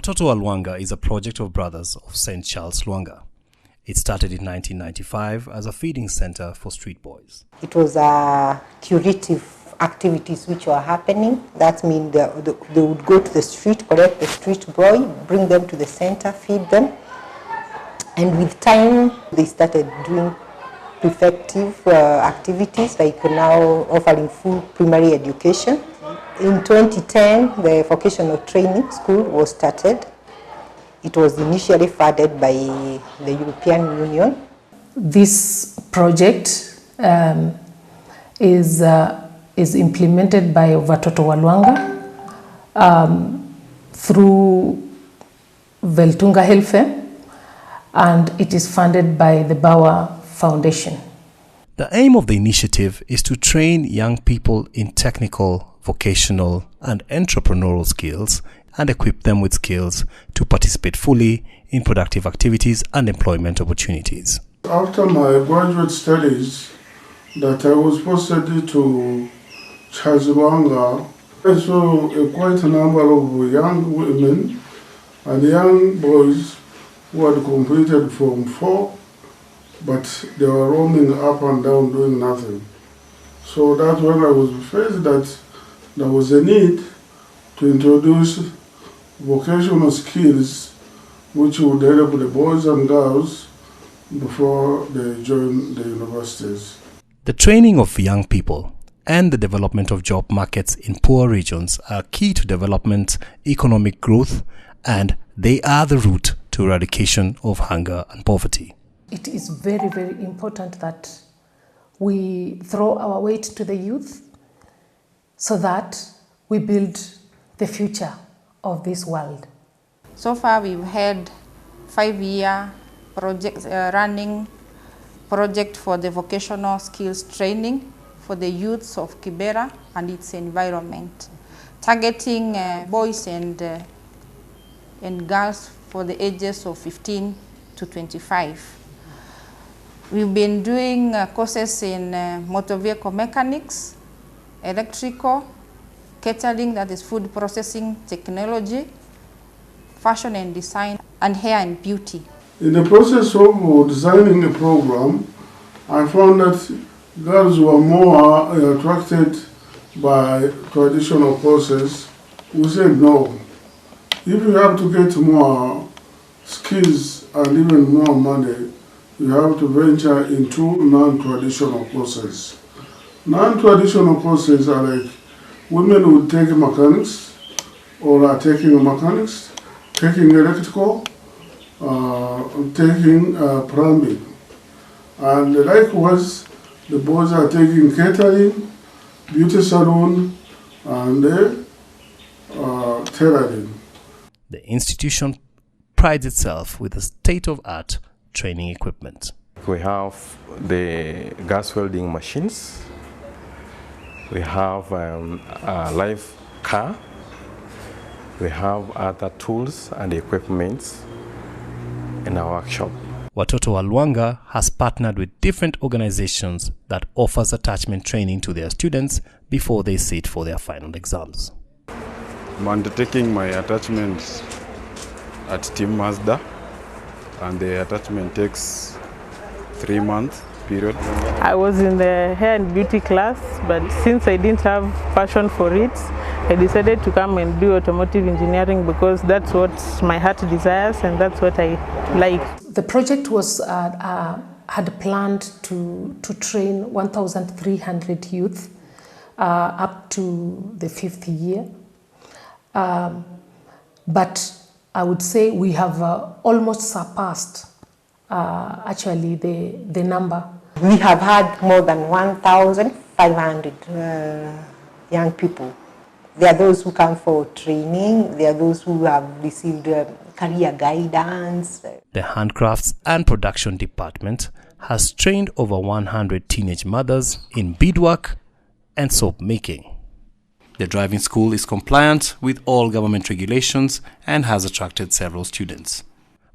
Watoto Wa Lwanga is a project of brothers of St. Charles Lwanga. It started in 1995 as a feeding center for street boys. It was curative activities which were happening. That means they would go to the street, collect the street boy, bring them to the center, feed them. And with time, they started doing prefective activities, like now offering full primary education. In 2010, the vocational training school was started. It was initially funded by the European Union. This project is implemented by Watoto Wa Lwanga through Welthungerhilfe, and it is funded by the Bauer Foundation. The aim of the initiative is to train young people in technical, vocational, and entrepreneurial skills and equip them with skills to participate fully in productive activities and employment opportunities. After my graduate studies, that I was posted to Charles Lwanga, I saw quite a number of young women and young boys who had completed Form 4, but they were roaming up and down doing nothing. So that's when I was faced that there was a need to introduce vocational skills which would help the boys and girls before they join the universities. The training of young people and the development of job markets in poor regions are key to development, economic growth, and they are the route to eradication of hunger and poverty. It is very, very important that we throw our weight to the youth so that we build the future of this world. So far we've had 5-year project, running project for the vocational skills training for the youths of Kibera and its environment, targeting boys and girls for the ages of 15 to 25. We've been doing courses in motor vehicle mechanics, electrical, catering, that is food processing technology, fashion and design, and hair and beauty. In the process of designing a program, I found that girls were more attracted by traditional courses. We said no. If you have to get more skills and even more money, you have to venture into non-traditional courses. Non-traditional courses are like women would take mechanics or are taking mechanics, taking electrical, taking plumbing. And likewise, the boys are taking catering, beauty salon, and tailoring. The institution prides itself with a state-of-art training equipment. We have the gas welding machines. We have a live car. We have other tools and equipment in our workshop. Watoto Wa Lwanga has partnered with different organizations that offers attachment training to their students before they sit for their final exams. I'm undertaking my attachment at Team Mazda, and the attachment takes 3-month period. I was in the hair and beauty class, but since I didn't have passion for it, I decided to come and do automotive engineering because that's what my heart desires and that's what I like. The project was had planned to train 1,300 youth up to the 5th year. But I would say we have almost surpassed actually the number. We have had more than 1,500 young people. There are those who come for training, there are those who have received career guidance. The Handcrafts and Production Department has trained over 100 teenage mothers in beadwork and soap making. The driving school is compliant with all government regulations and has attracted several students.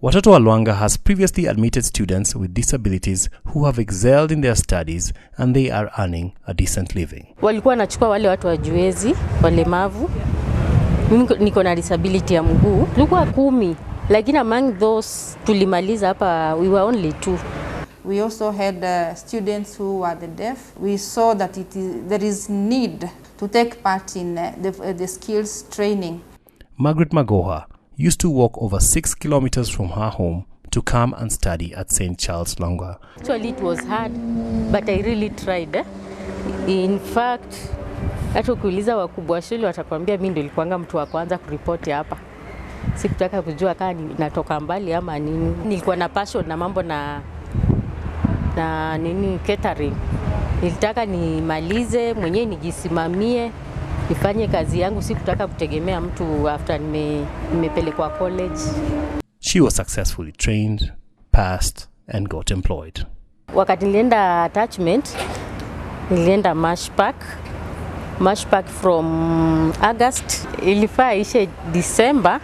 Watoto Wa Lwanga has previously admitted students with disabilities who have excelled in their studies and they are earning a decent living. Walikuwa wanachukua wale watu wajiwezi, walemavu, Mimi niko na disability ya mguu. Tulikuwa 10, lakini among those tulimaliza hapa we were only 2. We also had students who were the deaf. We saw that there is need to take part in the skills training. Margaret Magoha used to walk over 6 kilometers from her home to come and study at St. Charles Lwanga. Actually it was hard, but I really tried. In fact, hata ukiuliza wakubwa shule watakwambia mimi ndio nilikuanga mtu wa kwanza kuripoti hapa. Sikutaka kujua kama natoka mbali ama nini. Nilikuwa na passion na mambo na nini catering. Nilitaka nimalize mwenyewe nijisimamie, nifanye kazi yangu, sikutaka kutegemea mtu after nimepelekwa college. She was successfully trained, passed and got employed. Wakati nilienda attachment, nilienda Mash Park from August, ilifaa ishe December,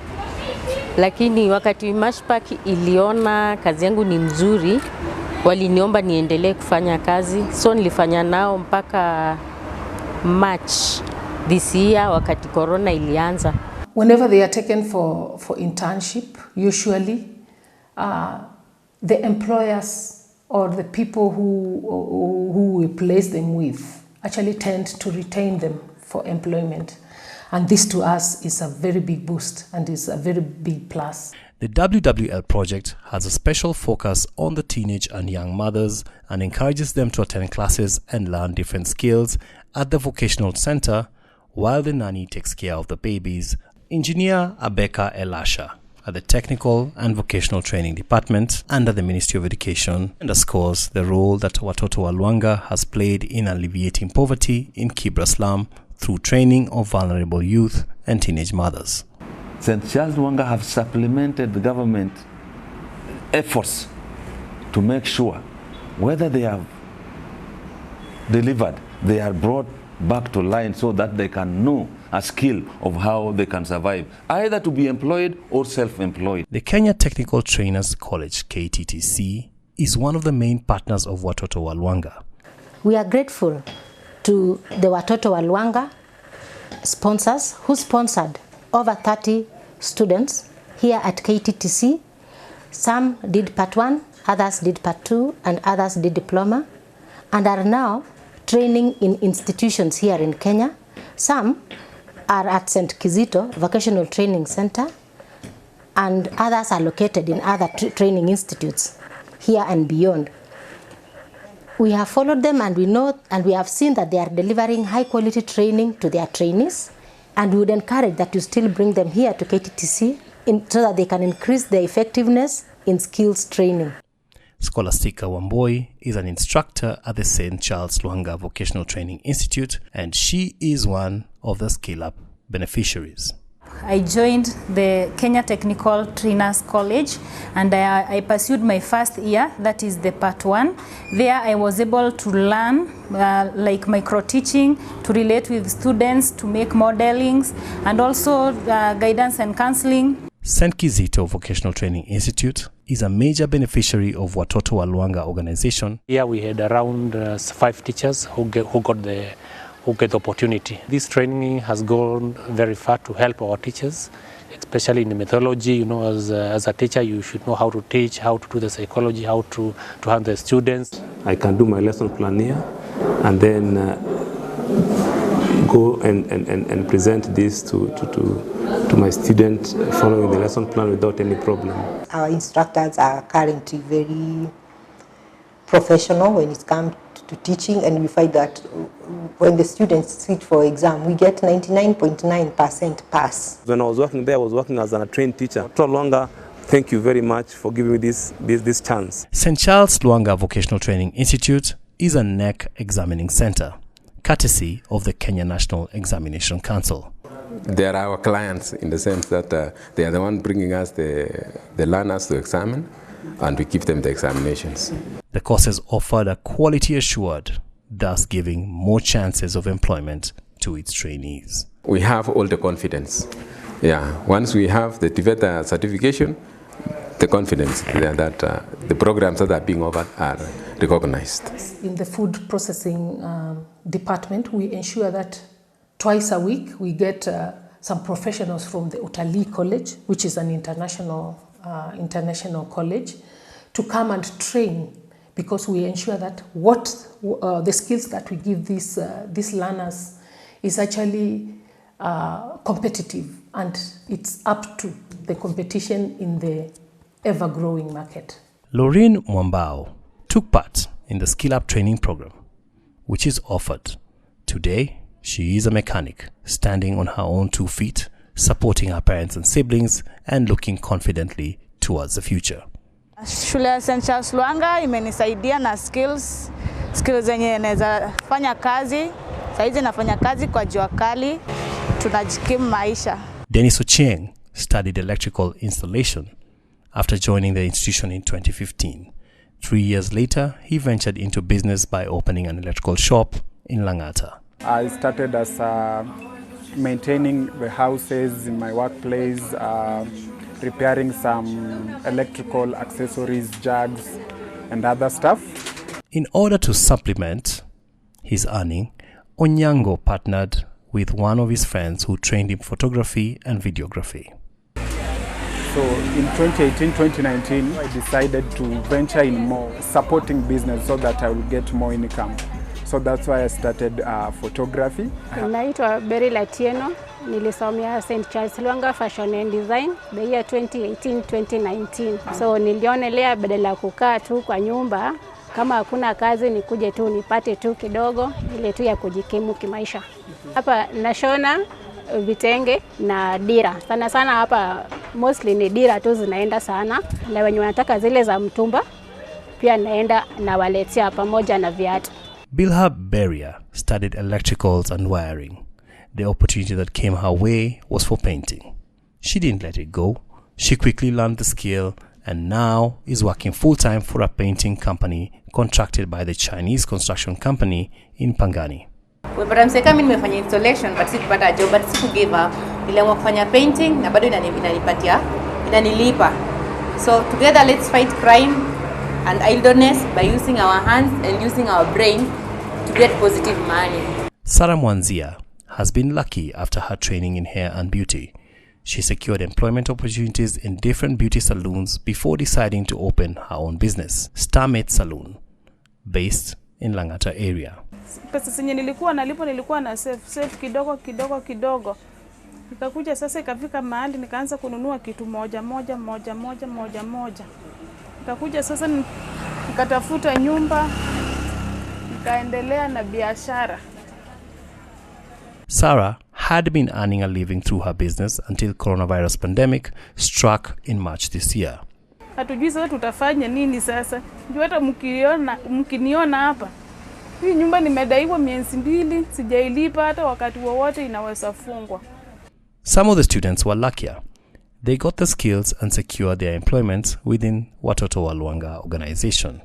lakini wakati Mash Park iliona kazi yangu ni mzuri, waliniomba niendelee kufanya kazi. So nilifanya nao mpaka March this year wakati corona ilianza. Whenever they are taken for internship, usually the employers or the people who we place them with actually tend to retain them for employment. And this to us is a very big boost and is a very big plus. The WWL project has a special focus on the teenage and young mothers and encourages them to attend classes and learn different skills at the vocational center while the nanny takes care of the babies. Engineer Abeka Elasha at the Technical and Vocational Training Department under the Ministry of Education underscores the role that Watoto Wa Lwanga has played in alleviating poverty in Kibera slum through training of vulnerable youth and teenage mothers. St. Charles Lwanga have supplemented the government efforts to make sure whether they have delivered, they are brought back to line so that they can know a skill of how they can survive, either to be employed or self-employed. The Kenya Technical Trainers College, KTTC, is one of the main partners of Watoto Wa Lwanga. We are grateful to the Watoto Wa Lwanga sponsors who sponsored over 30 students here at KTTC. Some did part 1, others did part 2, and others did diploma, and are now training in institutions here in Kenya. Some are at St. Kizito Vocational Training Center, and others are located in other training institutes here and beyond. We have followed them and we know and we have seen that they are delivering high quality training to their trainees, and we would encourage that you still bring them here to KTTC so that they can increase their effectiveness in skills training. Scholastica Wamboi is an instructor at the St. Charles Lwanga Vocational Training Institute, and she is one of the Skill Up beneficiaries. I joined the Kenya Technical Trainers College and I pursued my first year, that is the part 1. There I was able to learn like micro-teaching, to relate with students, to make modelings, and also guidance and counseling. St. Kizito Vocational Training Institute is a major beneficiary of Watoto Wa Lwanga Organisation. Here we had around 5 teachers who get the opportunity. This training has gone very far to help our teachers, especially in the methodology. You know, as a teacher, you should know how to teach, how to do the psychology, how to handle the students. I can do my lesson plan here and then go and present this to my students following the lesson plan without any problem. Our instructors are currently very professional when it comes to teaching, and we find that when the students sit for exam, we get 99.9% pass. When I was working there, I was working as a trained teacher. Watoto Wa Lwanga, thank you very much for giving me this chance. St. Charles Lwanga Vocational Training Institute is a NEC examining center, courtesy of the Kenya National Examination Council. They are our clients in the sense that they are the one bringing us the learners to examine, and we give them the examinations. The courses offered are quality assured, thus giving more chances of employment to its trainees. We have all the confidence. Yeah, once we have the TVETA certification, the confidence that the programs that are being offered are recognized. In the food processing department, we ensure that twice a week we get some professionals from the Utalii College, which is an international college, to come and train, because we ensure that the skills that we give these learners is actually competitive, and it's up to the competition in the ever-growing market. Lorraine Mwambao took part in the Skill Up training program, which is offered. Today, she is a mechanic, standing on her own 2 feet, supporting her parents and siblings, and looking confidently towards the future. Shule ya St. Charles Lwanga imenisaidia na skills zenye naweza fanya kazi. Saizi nafanya kazi kwa jua kali, tunajikimu maisha. Dennis Ochieng studied electrical installation after joining the institution in 2015. 3 years later, he ventured into business by opening an electrical shop in Langata. I started as maintaining the houses in my workplace, repairing some electrical accessories, jugs, and other stuff. In order to supplement his earning, Onyango partnered with one of his friends who trained in photography and videography. So in 2018-2019, I decided to venture in more supporting business so that I will get more income. So that's why I started photography. Naitwa Beri Latieno, nilisomea St. Charles Lwanga Fashion and Design the year 2018-2019. So nilionelea badala ya kukaa tu kwa nyumba, kama hakuna kazi nikuje tu nipate tu kidogo ile tu ya kujikimu kimaisha. Hapa nashona vitenge na dira. Sana sana hapa mostly ni dira tu zinaenda sana. Na wenye wanataka zile za mtumba pia naenda na waletea pamoja na viatu. Bilha Beria studied electricals and wiring. The opportunity that came her way was for painting. She didn't let it go. She quickly learned the skill and now is working full-time for a painting company contracted by the Chinese construction company in Pangani. Mseka mimi nimefanya installation but sikupata job, but siku give up. Niliamua kufanya painting na bado inanilipa. So together let's fight crime and idleness by using our hands and using our brain to get positive money. Sarah Mwanzia has been lucky after her training in hair and beauty. She secured employment opportunities in different beauty salons before deciding to open her own business, Starmate Saloon, based in Langata area. Pesa zenye nilikuwa na save kidogo. Nikakuja sasa ikafika mahali nikaanza kununua kitu moja. Nikakuja sasa nikatafuta nyumba, nikaendelea na biashara. Sarah had been earning a living through her business until coronavirus pandemic struck in March this year. Hatujui sasa tutafanya nini sasa. Njoo hata mkiniona hapa. Hii nyumba nimedaiwa miezi 2, sijailipa hata wakati wowote inaweza fungwa. Some of the students were luckier. They got the skills and secured their employment within Watoto Wa Lwanga Organisation.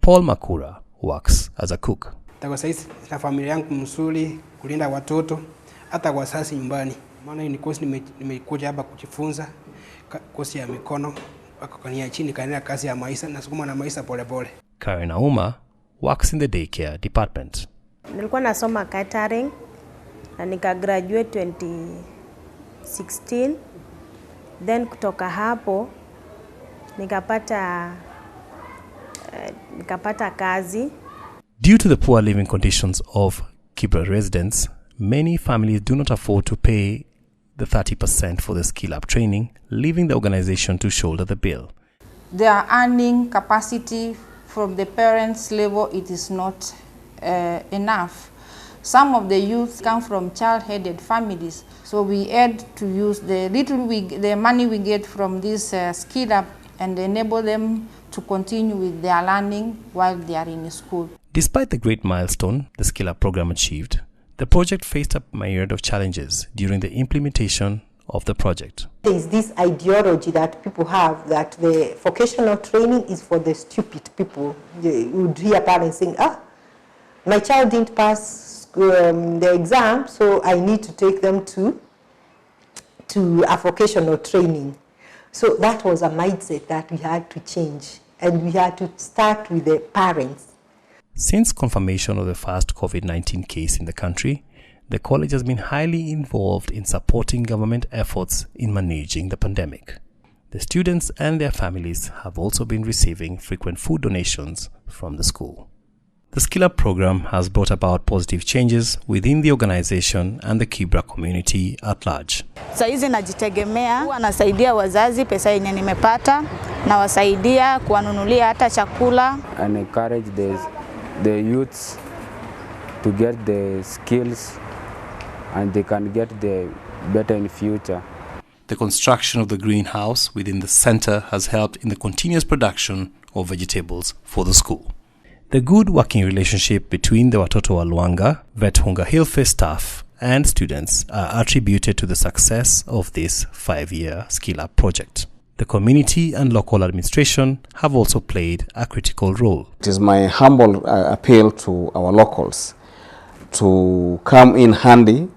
Paul Makura works as a cook. Kwa sasa na familia yangu mzuri, kulinda watoto hata kwa sasa nyumbani. Maana ni course nimekuja hapa kujifunza course ya mikono, akakania chini kaendelea kazi ya maisha na sukuma na maisha pole. Karen Auma works in the daycare department. Nilikuwa nasoma catering na nikagraduate 2016. Then kutoka hapo nikapata kazi. Due to the poor living conditions of Kibera residents, many families do not afford to pay the 30% for the skill up training, leaving the organization to shoulder the bill. Their earning capacity from the parents' level, it is not enough. Some of the youth come from child-headed families, so we had to use the money we get from this skill up and enable them to continue with their learning while they are in school. Despite the great milestone the Skill Up program achieved, the project faced a myriad of challenges during the implementation of the project. There is this ideology that people have that the vocational training is for the stupid people. You would hear parents saying, my child didn't pass the exam, so I need to take them to a vocational training. So that was a mindset that we had to change, and we had to start with the parents. Since confirmation of the first COVID-19 case in the country, the college has been highly involved in supporting government efforts in managing the pandemic. The students and their families have also been receiving frequent food donations from the school. The Skill Up program has brought about positive changes within the organization and the Kibera community at large. Saizi najitegemea, huwa nasaidia wazazi pesa yenye nimepata, na wasaidia kuwanunulia hata chakula. And encourage the youths to get the skills and they can get the better in future. The construction of the greenhouse within the center has helped in the continuous production of vegetables for the school. The good working relationship between the Watoto Wa Lwanga, Welthungerhilfe staff and students are attributed to the success of this 5-year Skill Up project. The community and local administration have also played a critical role. It is my humble appeal to our locals to come in handy,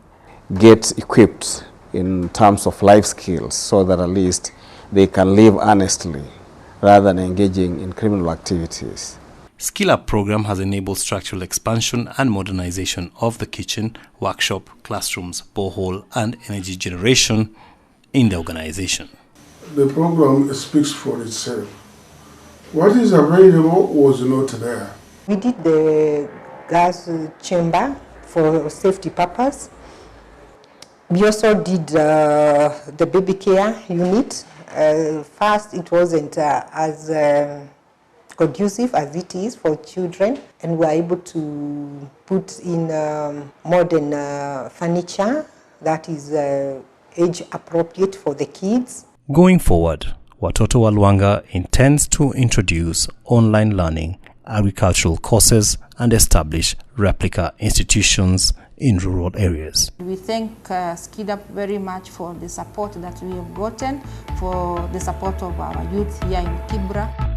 get equipped in terms of life skills so that at least they can live honestly rather than engaging in criminal activities. Skill Up program has enabled structural expansion and modernization of the kitchen, workshop, classrooms, borehole and energy generation in the organization. The program speaks for itself. What is available was not there. We did the gas chamber for safety purpose. We also did the baby care unit. First, it wasn't as conducive as it is for children, and we were able to put in modern furniture that is age appropriate for the kids. Going forward, Watoto Wa Lwanga intends to introduce online learning, agricultural courses and establish replica institutions in rural areas. We thank Skill Up very much for the support that we have gotten, for the support of our youth here in Kibera.